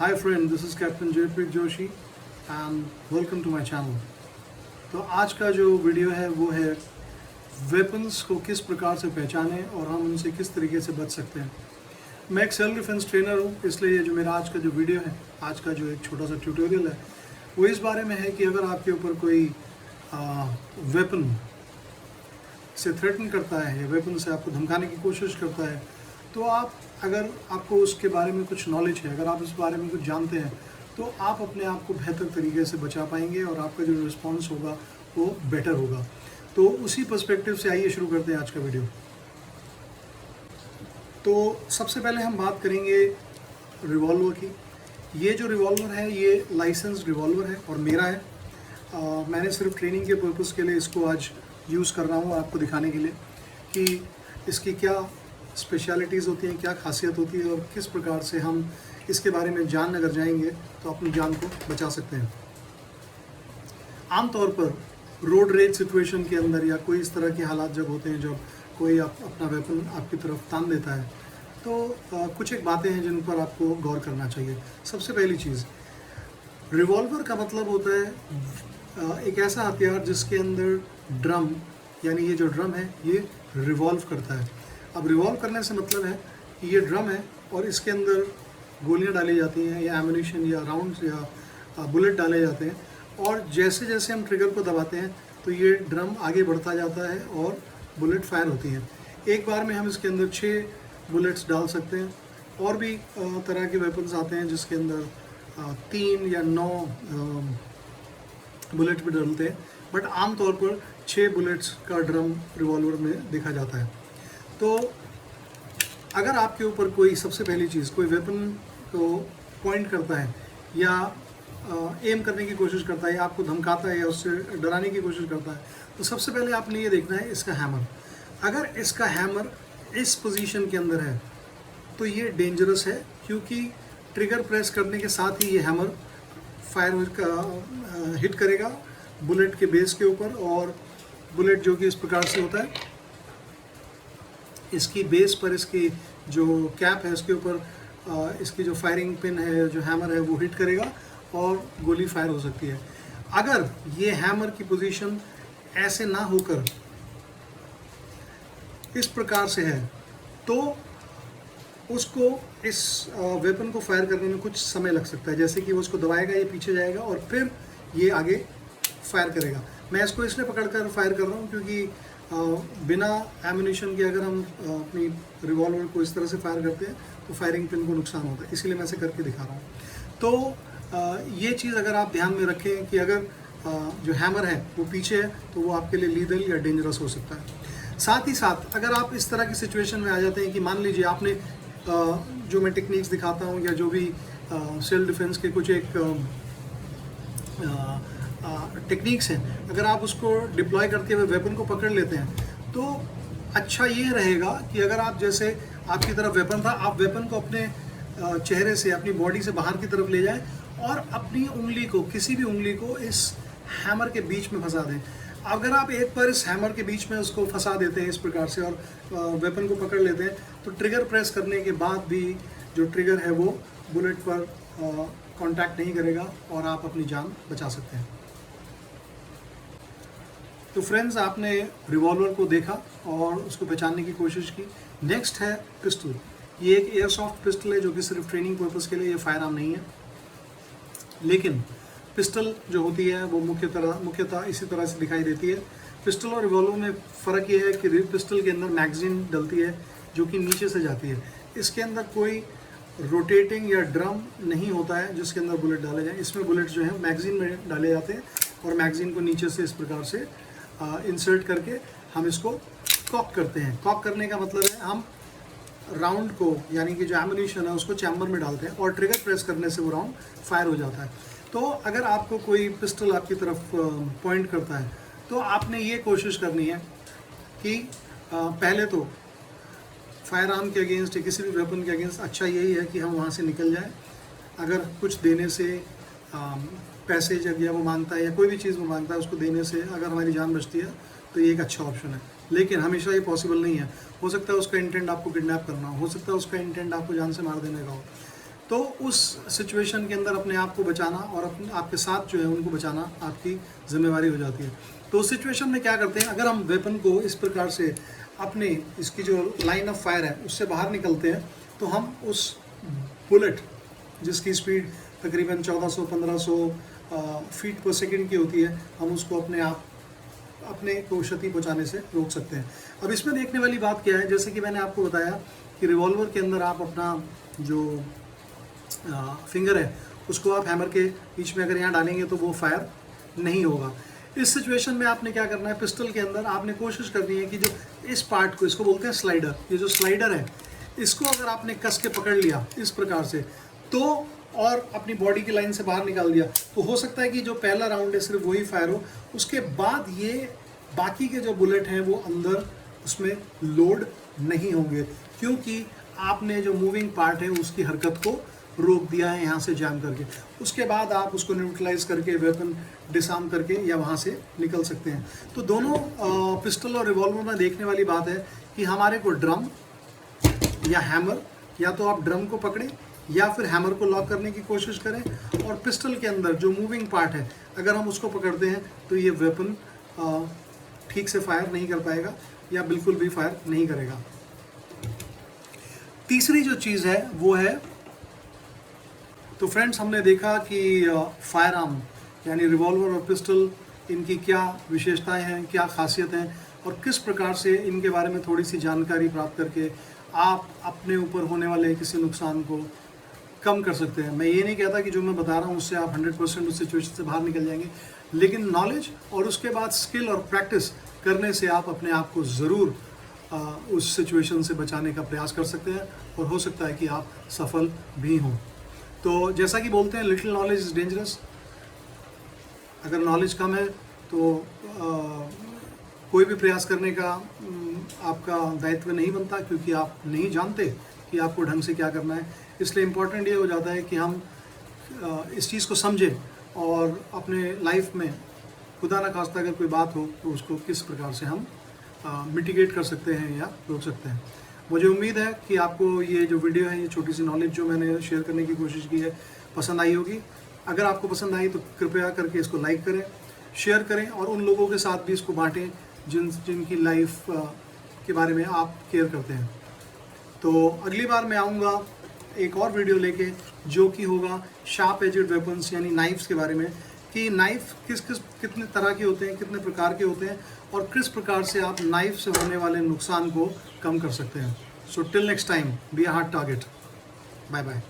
Hi friend, this is Captain Jaypreet Joshi and welcome to my channel। तो आज का जो वीडियो है वो है वेपन्स को किस प्रकार से पहचानें और हम उनसे किस तरीके से बच सकते हैं। मैं एक सेल्फ डिफेंस ट्रेनर हूँ, इसलिए ये जो मेरा आज का जो वीडियो है, आज का जो एक छोटा सा ट्यूटोरियल है वो इस बारे में है कि अगर आपके ऊपर कोई वेपन से थ्रेटन करता है या वेपन से आपको धमकाने की कोशिश करता है, तो अगर आपको उसके बारे में कुछ नॉलेज है, अगर आप इस बारे में कुछ जानते हैं, तो आप अपने आप को बेहतर तरीके से बचा पाएंगे और आपका जो रिस्पॉन्स होगा वो बेटर होगा। तो उसी पर्सपेक्टिव से आइए शुरू करते हैं आज का वीडियो। तो सबसे पहले हम बात करेंगे रिवॉल्वर की। ये जो रिवॉल्वर है ये लाइसेंस रिवॉल्वर है और मेरा है। मैंने सिर्फ ट्रेनिंग के पर्पज़ के लिए इसको आज यूज़ कर रहा हूँ, आपको दिखाने के लिए कि इसकी क्या स्पेशलिटीज़ होती हैं, क्या खासियत होती है और किस प्रकार से हम इसके बारे में जान अगर जाएंगे तो अपनी जान को बचा सकते हैं। आमतौर पर रोड रेज सिचुएशन के अंदर या कोई इस तरह के हालात जब होते हैं, जब कोई अपना वेपन आपकी तरफ तान देता है, तो कुछ एक बातें हैं जिन पर आपको गौर करना चाहिए। सबसे पहली चीज़, रिवॉल्वर का मतलब होता है एक ऐसा हथियार जिसके अंदर ड्रम, यानी ये जो ड्रम है ये रिवॉल्व करता है। अब रिवॉल्व करने से मतलब है कि ये ड्रम है और इसके अंदर गोलियां डाली जाती हैं या एमुनिशन या राउंड्स या बुलेट डाले जाते हैं, और जैसे जैसे हम ट्रिगर को दबाते हैं तो ये ड्रम आगे बढ़ता जाता है और बुलेट फायर होती हैं। एक बार में हम इसके अंदर 6 बुलेट्स डाल सकते हैं। और भी तरह के वेपन्स आते हैं जिसके अंदर 3 या 9 बुलेट भी डालते हैं, बट आमतौर पर 6 बुलेट्स का ड्रम रिवॉल्वर में देखा जाता है। तो अगर आपके ऊपर कोई, सबसे पहली चीज़, कोई वेपन को पॉइंट करता है या एम करने की कोशिश करता है या आपको धमकाता है या उससे डराने की कोशिश करता है, तो सबसे पहले आपने ये देखना है इसका हैमर। अगर इसका हैमर इस पोजीशन के अंदर है तो ये डेंजरस है, क्योंकि ट्रिगर प्रेस करने के साथ ही ये हैमर फायर हिट करेगा बुलेट के बेस के ऊपर, और बुलेट जो कि इस प्रकार से होता है, इसकी बेस पर इसकी जो कैप है उसके ऊपर इसकी जो फायरिंग पिन है, जो हैमर है, वो हिट करेगा और गोली फायर हो सकती है। अगर ये हैमर की पोजीशन ऐसे ना होकर इस प्रकार से है तो उसको इस वेपन को फायर करने में कुछ समय लग सकता है। जैसे कि वो उसको दबाएगा, ये पीछे जाएगा और फिर ये आगे फायर करेगा। मैं इसको इसलिए पकड़कर फायर कर रहा हूँ क्योंकि बिना एमुनिशन के अगर हम अपनी रिवॉल्वर को इस तरह से फायर करते हैं तो फायरिंग पिन को नुकसान होता है, इसीलिए मैं ऐसे करके दिखा रहा हूँ। तो ये चीज़ अगर आप ध्यान में रखें कि अगर जो हैमर है वो पीछे है तो वो आपके लिए लीदल या डेंजरस हो सकता है। साथ ही साथ अगर आप इस तरह की सिचुएशन में आ जाते हैं कि मान लीजिए आपने जो मैं टेक्निक्स दिखाता हूँ या जो भी सेल्फ डिफेंस के कुछ एक टेक्निक्स हैं, अगर आप उसको डिप्लॉय करते हुए वेपन को पकड़ लेते हैं तो अच्छा ये रहेगा कि अगर आप, जैसे आपकी तरफ वेपन था, आप वेपन को अपने चेहरे से, अपनी बॉडी से बाहर की तरफ ले जाएं और अपनी उंगली को, किसी भी उंगली को इस हैमर के बीच में फंसा दें। अगर आप एक बार इस हैमर के बीच में उसको फंसा देते हैं इस प्रकार से और वेपन को पकड़ लेते हैं तो ट्रिगर प्रेस करने के बाद भी जो ट्रिगर है वो बुलेट पर कांटेक्ट नहीं करेगा और आप अपनी जान बचा सकते हैं। तो फ्रेंड्स, आपने रिवॉल्वर को देखा और उसको पहचानने की कोशिश की। नेक्स्ट है पिस्टल। ये एक एयर सॉफ्ट पिस्टल है जो कि सिर्फ ट्रेनिंग पर्पज़ के लिए, ये फायर आर्म नहीं है। लेकिन पिस्टल जो होती है वो मुख्यतः इसी तरह से दिखाई देती है। पिस्टल और रिवॉल्वर में फ़र्क ये है कि पिस्टल के अंदर मैगजीन डलती है जो कि नीचे से जाती है। इसके अंदर कोई रोटेटिंग या ड्रम नहीं होता है जिसके अंदर बुलेट डाले जाए। इसमें बुलेट जो है मैगजीन में डाले जाते हैं और मैगजीन को नीचे से इस प्रकार से इंसर्ट करके हम इसको कॉक करते हैं। कॉक करने का मतलब है हम राउंड को, यानी कि जो एमुनिशन है उसको चैम्बर में डालते हैं और ट्रिगर प्रेस करने से वो राउंड फायर हो जाता है। तो अगर आपको कोई पिस्टल आपकी तरफ पॉइंट करता है तो आपने ये कोशिश करनी है कि पहले तो फायर आर्म के अगेंस्ट या किसी भी वेपन के अगेंस्ट अच्छा यही है कि हम वहाँ से निकल जाएं। अगर कुछ देने से पैसे जब या वो मांगता है या कोई भी चीज़ वो मांगता है, उसको देने से अगर हमारी जान बचती है तो ये एक अच्छा ऑप्शन है। लेकिन हमेशा ये पॉसिबल नहीं है। हो सकता है उसका इंटेंट आपको किडनैप करना हो सकता है उसका इंटेंट आपको जान से मार देने का हो। तो उस सिचुएशन के अंदर अपने आप को बचाना और अपने आपके साथ जो है उनको बचाना आपकी जिम्मेवारी हो जाती है। तो उस सिचुएशन में क्या करते हैं, अगर हम वेपन को इस प्रकार से अपने इसकी जो लाइन ऑफ फायर है उससे बाहर निकलते हैं, तो हम उस बुलेट जिसकी स्पीड तकरीबन 1400-1500 फीट पर सेकंड की होती है, हम उसको अपने को क्षति पहुंचाने से रोक सकते हैं। अब इसमें देखने वाली बात क्या है, जैसे कि मैंने आपको बताया कि रिवॉल्वर के अंदर आप अपना जो फिंगर है उसको आप हैमर के बीच में अगर यहाँ डालेंगे तो वो फायर नहीं होगा। इस सिचुएशन में आपने क्या करना है, पिस्टल के अंदर आपने कोशिश करनी है कि जो इस पार्ट को, इसको बोलते हैं स्लाइडर, ये जो स्लाइडर है इसको अगर आपने कस के पकड़ लिया इस प्रकार से तो और अपनी बॉडी की लाइन से बाहर निकाल दिया, तो हो सकता है कि जो पहला राउंड है सिर्फ वही फायर हो, उसके बाद ये बाकी के जो बुलेट हैं वो अंदर उसमें लोड नहीं होंगे, क्योंकि आपने जो मूविंग पार्ट है उसकी हरकत को रोक दिया है यहाँ से जैम करके। उसके बाद आप उसको न्यूट्रलाइज करके वेपन डिसआर्म करके या वहाँ से निकल सकते हैं। तो दोनों पिस्टल और रिवॉल्वर में देखने वाली बात है कि हमारे को ड्रम या हैमर, या तो आप ड्रम को पकड़ें या फिर हैमर को लॉक करने की कोशिश करें, और पिस्टल के अंदर जो मूविंग पार्ट है अगर हम उसको पकड़ते हैं तो ये वेपन ठीक से फायर नहीं कर पाएगा या बिल्कुल भी फायर नहीं करेगा। तीसरी जो चीज़ है वो है, तो फ्रेंड्स हमने देखा कि फायर आर्म यानी रिवॉल्वर और पिस्टल, इनकी क्या विशेषताएं हैं, क्या खासियत हैं और किस प्रकार से इनके बारे में थोड़ी सी जानकारी प्राप्त करके आप अपने ऊपर होने वाले किसी नुकसान को कम कर सकते हैं। मैं ये नहीं कहता कि जो मैं बता रहा हूँ उससे आप 100% उस सिचुएशन से बाहर निकल जाएंगे, लेकिन नॉलेज और उसके बाद स्किल और प्रैक्टिस करने से आप अपने आप को ज़रूर उस सिचुएशन से बचाने का प्रयास कर सकते हैं और हो सकता है कि आप सफल भी हों। तो जैसा कि बोलते हैं लिटिल नॉलेज इज़ डेंजरस। अगर नॉलेज कम है तो कोई भी प्रयास करने का आपका दायित्व नहीं बनता, क्योंकि आप नहीं जानते कि आपको ढंग से क्या करना है। इसलिए इम्पॉर्टेंट ये हो जाता है कि हम इस चीज़ को समझें और अपने लाइफ में खुदा न खास्ता अगर कोई बात हो तो उसको किस प्रकार से हम मिटिगेट कर सकते हैं या रोक सकते हैं। मुझे उम्मीद है कि आपको ये जो वीडियो है, ये छोटी सी नॉलेज जो मैंने शेयर करने की कोशिश की है, पसंद आई होगी। अगर आपको पसंद आई तो कृपया करके इसको लाइक करें, शेयर करें और उन लोगों के साथ भी इसको बांटें जिनकी लाइफ के बारे में आप केयर करते हैं। तो अगली बार मैं आऊँगा एक और वीडियो लेके, जो कि होगा शार्प एजेड वेपन्स यानी नाइफ्स के बारे में, कि नाइफ कितने तरह के होते हैं, कितने प्रकार के होते हैं और किस प्रकार से आप नाइफ से होने वाले नुकसान को कम कर सकते हैं। So till next time, be a hard target. Bye bye.